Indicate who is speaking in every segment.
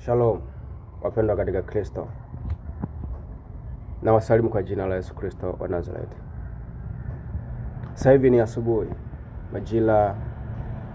Speaker 1: Shalom, wapendwa katika Kristo. Na wasalimu kwa jina la Yesu Kristo wa Nazareti. Sasa hivi ni asubuhi, majira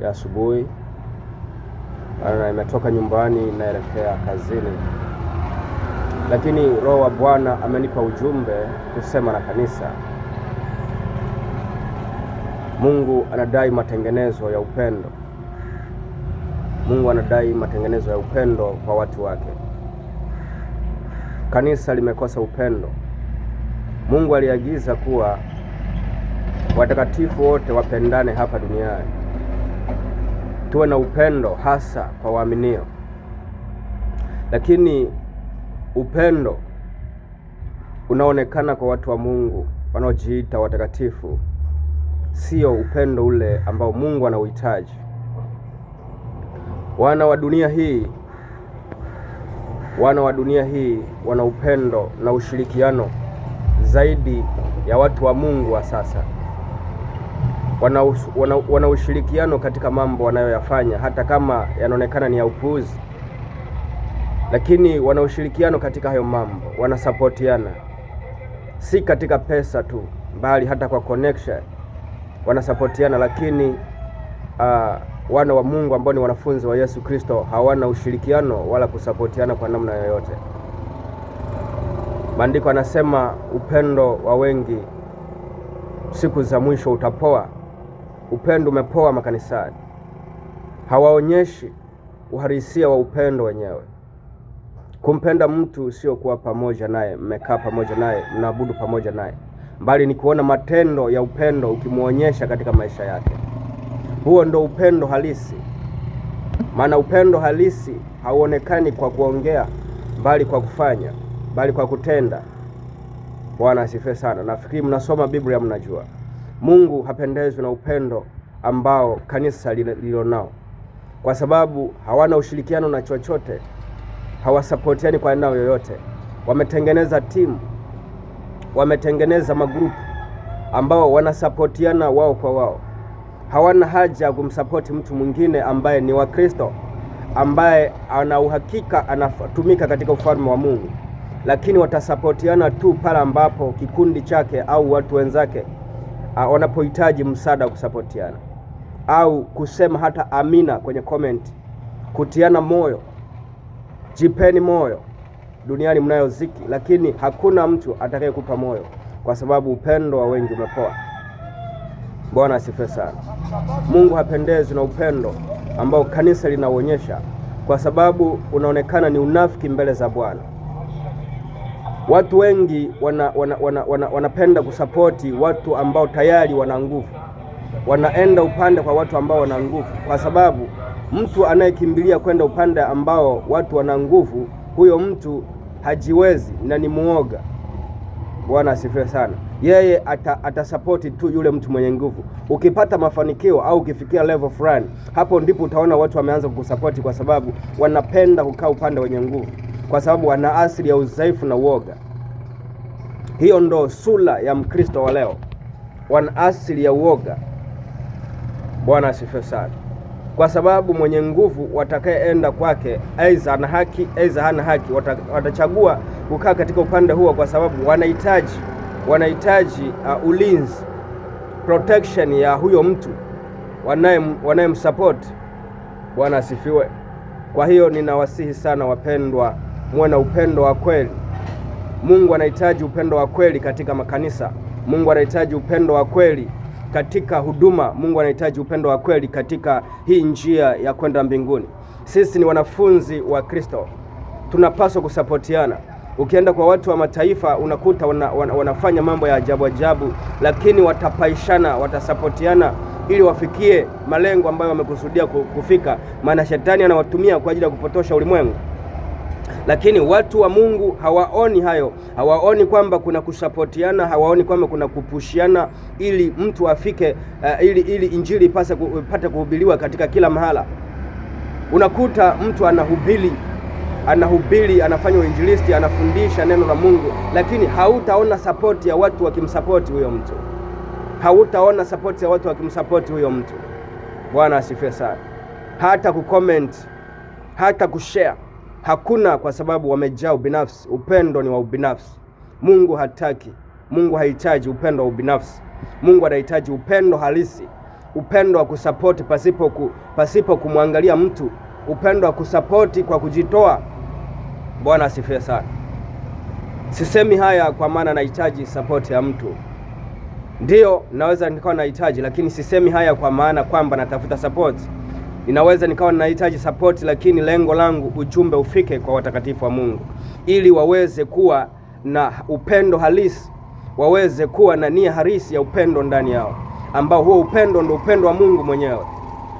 Speaker 1: ya asubuhi. Na nimetoka nyumbani naelekea kazini. Lakini Roho wa Bwana amenipa ujumbe kusema na kanisa. Mungu anadai matengenezo ya upendo. Mungu anadai matengenezo ya upendo kwa watu wake. Kanisa limekosa upendo. Mungu aliagiza kuwa watakatifu wote wapendane hapa duniani. Tuwe na upendo hasa kwa waaminio. Lakini upendo unaonekana kwa watu wa Mungu wanaojiita watakatifu sio upendo ule ambao Mungu anauhitaji. Wana wa dunia hii wana upendo na ushirikiano zaidi ya watu wa Mungu wa sasa. Wana ushirikiano katika mambo wanayoyafanya hata kama yanaonekana ni ya upuuzi. Lakini wana ushirikiano katika hayo mambo, wanasapotiana. Si katika pesa tu, bali hata kwa connection wanasapotiana. Lakini wana wa Mungu ambao ni wanafunzi wa Yesu Kristo hawana ushirikiano wala kusapotiana kwa namna yoyote. Maandiko yanasema upendo wa wengi siku za mwisho utapoa. Upendo umepoa makanisani. Hawaonyeshi uhalisia wa upendo wenyewe. Kumpenda mtu sio kuwa pamoja naye, mmekaa pamoja naye, mnaabudu pamoja naye, bali ni kuona matendo ya upendo ukimuonyesha katika maisha yake. Huo ndo upendo halisi. Maana upendo halisi hauonekani kwa kuongea, bali kwa kufanya, bali kwa kutenda. Bwana asifiwe sana. Nafikiri mnasoma Biblia mnajua. Mungu hapendezwi na upendo ambao kanisa lilonao, kwa sababu hawana ushirikiano na chochote. Hawasapotiani kwa eneo yoyote. Wametengeneza timu, wametengeneza magrupu ambao wanasapotiana wao kwa wao. Hawana haja ya kumsapoti mtu mwingine ambaye ni wa Kristo, ambaye ana uhakika anatumika katika ufalme wa Mungu. Lakini watasapotiana tu pale ambapo kikundi chake au watu wenzake wanapohitaji msaada wa kusapotiana, au kusema hata amina kwenye comment, kutiana moyo, jipeni moyo. Duniani mnayo ziki, lakini hakuna mtu atakayekupa moyo, kwa sababu upendo wa wengi umepoa. Bwana asifiwe sana. Mungu hapendezwi na upendo ambao kanisa linaonyesha, kwa sababu unaonekana ni unafiki mbele za Bwana. Watu wengi wanapenda kusapoti watu ambao tayari wana nguvu. Wanaenda upande kwa watu ambao wana nguvu, kwa sababu mtu anayekimbilia kwenda upande ambao watu wana nguvu, huyo mtu hajiwezi na ni muoga. Bwana asifiwe sana. Yeye atasapoti tu yule mtu mwenye nguvu. Ukipata mafanikio au ukifikia level fulani, hapo ndipo utaona watu wameanza kukusapoti, kwa sababu wanapenda kukaa upande wenye nguvu, kwa sababu wana asili ya udhaifu na uoga. Hiyo ndo sura ya Mkristo wa leo. Wana asili ya uoga. Bwana asifiwe sana. Kwa sababu mwenye nguvu watakayeenda kwake, aidha ana haki aidha hana haki, watachagua kukaa katika upande huo, kwa sababu wanahitaji ulinzi, protection ya huyo mtu wanayemsupport. Bwana asifiwe. Kwa hiyo ninawasihi sana wapendwa, muwe na upendo wa kweli. Mungu anahitaji upendo wa kweli katika makanisa. Mungu anahitaji upendo wa kweli katika huduma. Mungu anahitaji upendo wa kweli katika hii njia ya kwenda mbinguni. Sisi ni wanafunzi wa Kristo, tunapaswa kusapotiana. Ukienda kwa watu wa mataifa unakuta wanafanya mambo ya ajabu ajabu, lakini watapaishana, watasapotiana ili wafikie malengo ambayo wamekusudia kufika. Maana shetani anawatumia kwa ajili ya kupotosha ulimwengu. Lakini watu wa Mungu hawaoni hayo. Hawaoni kwamba kuna kusapotiana, hawaoni kwamba kuna kupushiana ili mtu afike, ili injili ipate kuhubiriwa katika kila mahala. Unakuta mtu anahubiri, anafanya uinjilisti, anafundisha neno la Mungu, lakini hautaona support ya watu wakimsupport huyo mtu. Hautaona support ya watu wakimsupport huyo mtu. Bwana asifiwe sana. Hata kucomment, hata kushare, Hakuna, kwa sababu wamejaa ubinafsi. Upendo ni wa ubinafsi. Mungu hataki, Mungu hahitaji upendo wa ubinafsi. Mungu anahitaji upendo halisi, upendo wa kusapoti pasipo kumwangalia mtu, upendo wa kusapoti kwa kujitoa. Bwana asifiwe sana. Sisemi haya kwa maana nahitaji sapoti ya mtu. Ndiyo, naweza nikawa nahitaji, lakini sisemi haya kwa maana kwamba natafuta sapoti. Ninaweza nikawa nahitaji sapoti, lakini lengo langu ujumbe ufike kwa watakatifu wa Mungu, ili waweze kuwa na upendo halisi, waweze kuwa na nia halisi ya upendo ndani yao, ambao huo upendo ndio upendo wa Mungu mwenyewe.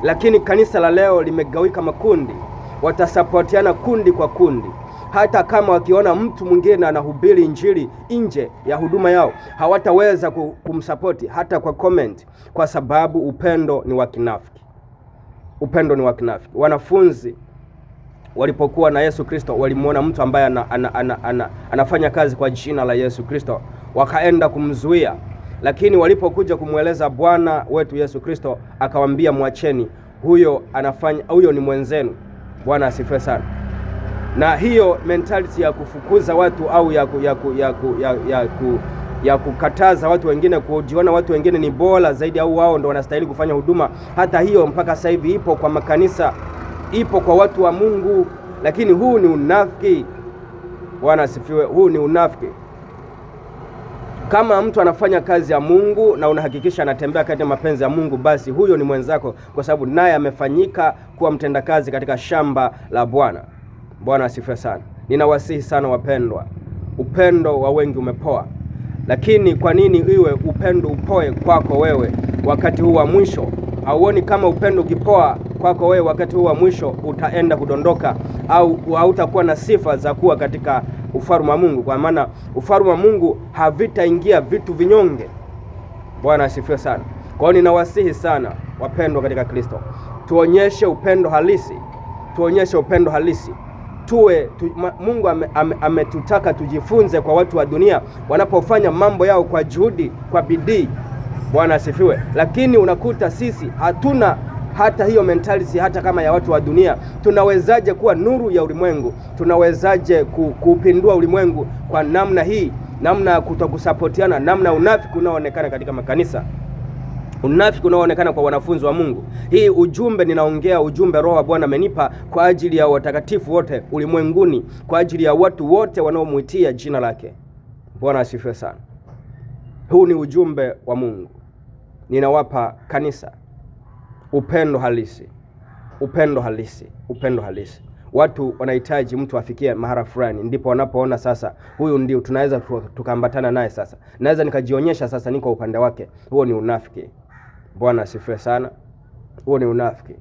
Speaker 1: Lakini kanisa la leo limegawika makundi, watasapotiana kundi kwa kundi. Hata kama wakiona mtu mwingine anahubiri injili nje ya huduma yao, hawataweza kumsapoti hata kwa comment, kwa sababu upendo ni wa kinafiki. Upendo ni wa kinafiki. Wanafunzi walipokuwa na Yesu Kristo walimuona mtu ambaye anafanya kazi kwa jina la Yesu Kristo, wakaenda kumzuia. Lakini walipokuja kumweleza Bwana wetu Yesu Kristo, akawaambia mwacheni, huyo ni mwenzenu. Bwana asifiwe sana. Na hiyo mentality ya kufukuza watu au ya kukataza watu wengine, kujiona watu wengine ni bora zaidi au wao ndio wanastahili kufanya huduma, hata hiyo mpaka sasa hivi ipo kwa makanisa, ipo kwa watu wa Mungu. Lakini huu ni unafiki. Bwana asifiwe. Huu ni unafiki. Kama mtu anafanya kazi ya Mungu na unahakikisha anatembea katika mapenzi ya Mungu, basi huyo ni mwenzako, kwa sababu naye amefanyika kuwa mtendakazi katika shamba la Bwana. Bwana asifiwe sana. Ninawasihi sana wapendwa, upendo wa wengi umepoa. Lakini kwa nini iwe upendo upoe kwako wewe wakati huu wa mwisho? Hauoni kama upendo ukipoa kwako wewe wakati huu wa mwisho utaenda kudondoka, au hautakuwa na sifa za kuwa katika ufalme wa Mungu? Kwa maana ufalme wa Mungu havitaingia vitu vinyonge. Bwana asifiwe sana. Kwa hiyo ninawasihi sana wapendwa katika Kristo, tuonyeshe upendo halisi, tuonyeshe upendo halisi. Mungu ametutaka tujifunze kwa watu wa dunia wanapofanya mambo yao kwa juhudi, kwa bidii. Bwana asifiwe. Lakini unakuta sisi hatuna hata hiyo mentality, hata kama ya watu wa dunia. Tunawezaje kuwa nuru ya ulimwengu? Tunawezaje kupindua ulimwengu kwa namna hii, namna ya kutokusapotiana, namna unafiki unaoonekana katika makanisa, unafiki unaoonekana kwa wanafunzi wa Mungu? Hii ujumbe ninaongea, ujumbe Roho wa Bwana amenipa kwa ajili ya watakatifu wote ulimwenguni, kwa ajili ya watu wote wanaomuitia jina lake. Bwana asifiwe sana. Huu ni ujumbe wa Mungu. Ninawapa kanisa upendo halisi, upendo halisi, upendo halisi. Watu wanahitaji mtu afikie mahali fulani, ndipo wanapoona sasa huyu ndio tunaweza tukaambatana naye, sasa naweza nikajionyesha sasa niko upande wake. Huo ni unafiki. Bwana asifiwe sana. Huo ni unafiki.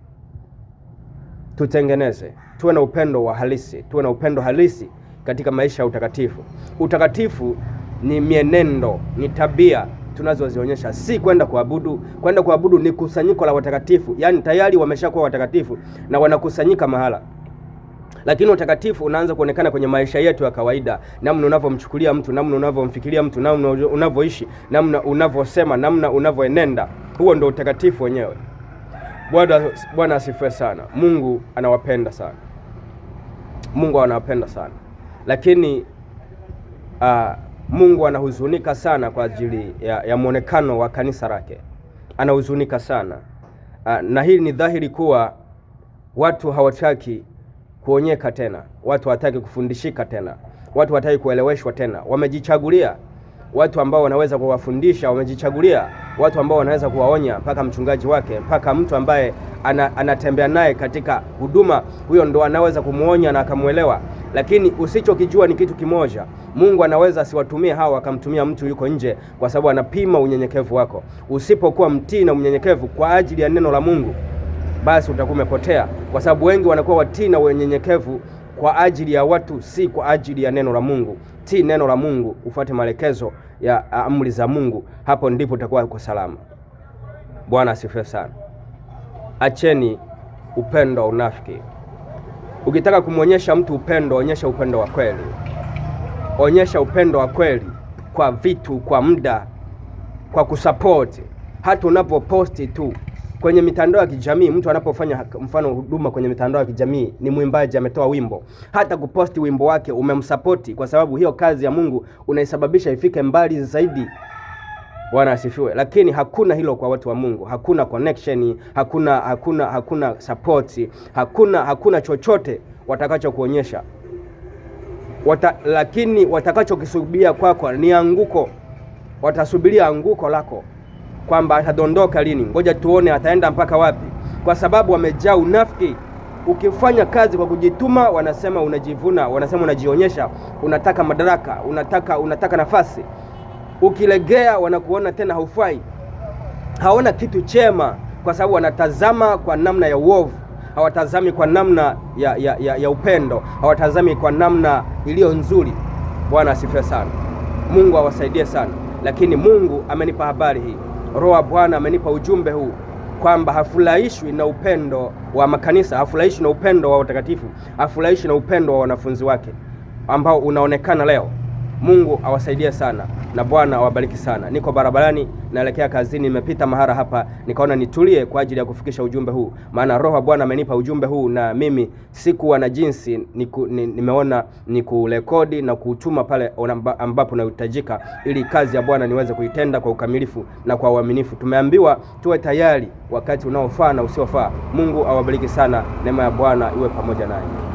Speaker 1: Tutengeneze, tuwe na upendo wa halisi, tuwe na upendo halisi katika maisha ya utakatifu. Utakatifu ni mienendo, ni tabia tunazozionyesha, si kwenda kuabudu. Kwenda kuabudu ni kusanyiko la watakatifu, yani tayari wameshakuwa watakatifu na wanakusanyika mahala. Lakini utakatifu unaanza kuonekana kwenye maisha yetu ya kawaida, namna unavyomchukulia mtu, namna unavyomfikiria mtu, namna unavyoishi, namna unavyosema, namna unavyoenenda. Huo ndio utakatifu wenyewe. Bwana asifiwe sana. Mungu anawapenda sana. Mungu anawapenda sana. Lakini Mungu anahuzunika sana kwa ajili ya muonekano wa kanisa lake. Anahuzunika sana. Na hili ni dhahiri kuwa watu hawataki kuonyeka tena. Watu hawataki kufundishika tena. Watu hawataki kueleweshwa tena. Wamejichagulia watu ambao wanaweza kuwafundisha, wamejichagulia watu ambao wanaweza kuwaonya, mpaka mchungaji wake, mpaka mtu ambaye anatembea naye katika huduma, huyo ndo anaweza kumuonya na akamuelewa. Lakini usichokijua ni kitu kimoja, Mungu anaweza asiwatumie hawa, akamtumia mtu yuko nje, kwa sababu anapima unyenyekevu wako. Usipokuwa mtii na unyenyekevu kwa ajili ya neno la Mungu, basi utakuwa umepotea, kwa sababu wengi wanakuwa watii na unyenyekevu kwa ajili ya watu, si kwa ajili ya neno la Mungu. Tii neno la Mungu, ufuate maelekezo ya amri za Mungu, hapo ndipo utakuwa uko salama. Bwana asifiwe sana. Acheni upendo wa unafiki. Ukitaka kumuonyesha mtu upendo, onyesha upendo wa kweli. Onyesha upendo wa kweli kwa vitu, kwa muda, kwa kusupport. Hata unapoposti tu, Kwenye mitandao ya kijamii, mtu anapofanya mfano huduma kwenye mitandao ya kijamii, ni mwimbaji ametoa wimbo, hata kuposti wimbo wake umemsapoti, kwa sababu hiyo kazi ya Mungu unaisababisha ifike mbali zaidi. Bwana asifiwe. Lakini hakuna hilo kwa watu wa Mungu. Hakuna connection, hakuna support, hakuna chochote watakacho kuonyesha. Lakini watakachokisubiria kwako ni anguko. Watasubiria anguko lako, kwamba atadondoka lini, ngoja tuone ataenda mpaka wapi, kwa sababu wamejaa unafiki. Ukifanya kazi kwa kujituma, wanasema unajivuna, wanasema unajionyesha, unataka madaraka, unataka nafasi. Ukilegea wanakuona tena haufai. Haona kitu chema, kwa sababu wanatazama kwa namna ya uovu, hawatazami kwa namna ya upendo, hawatazami kwa namna iliyo nzuri. Bwana asifiwe sana. Mungu awasaidie sana. Lakini Mungu amenipa habari hii, Roho wa Bwana amenipa ujumbe huu, kwamba hafurahishwi na upendo wa makanisa, hafurahishwi na upendo wa watakatifu, hafurahishwi na upendo wa wanafunzi wake ambao unaonekana leo. Mungu awasaidie sana na Bwana awabariki sana. Niko barabarani naelekea kazini, nimepita mahara hapa, nikaona nitulie kwa ajili ya kufikisha ujumbe huu, maana Roho wa Bwana amenipa ujumbe huu, na mimi sikuwa na jinsi, nimeona nikurekodi na kuutuma pale ambapo nahitajika, ili kazi ya Bwana niweze kuitenda kwa ukamilifu na kwa uaminifu. Tumeambiwa tuwe tayari wakati unaofaa na usiofaa. Mungu awabariki sana, neema ya Bwana iwe pamoja nanyi.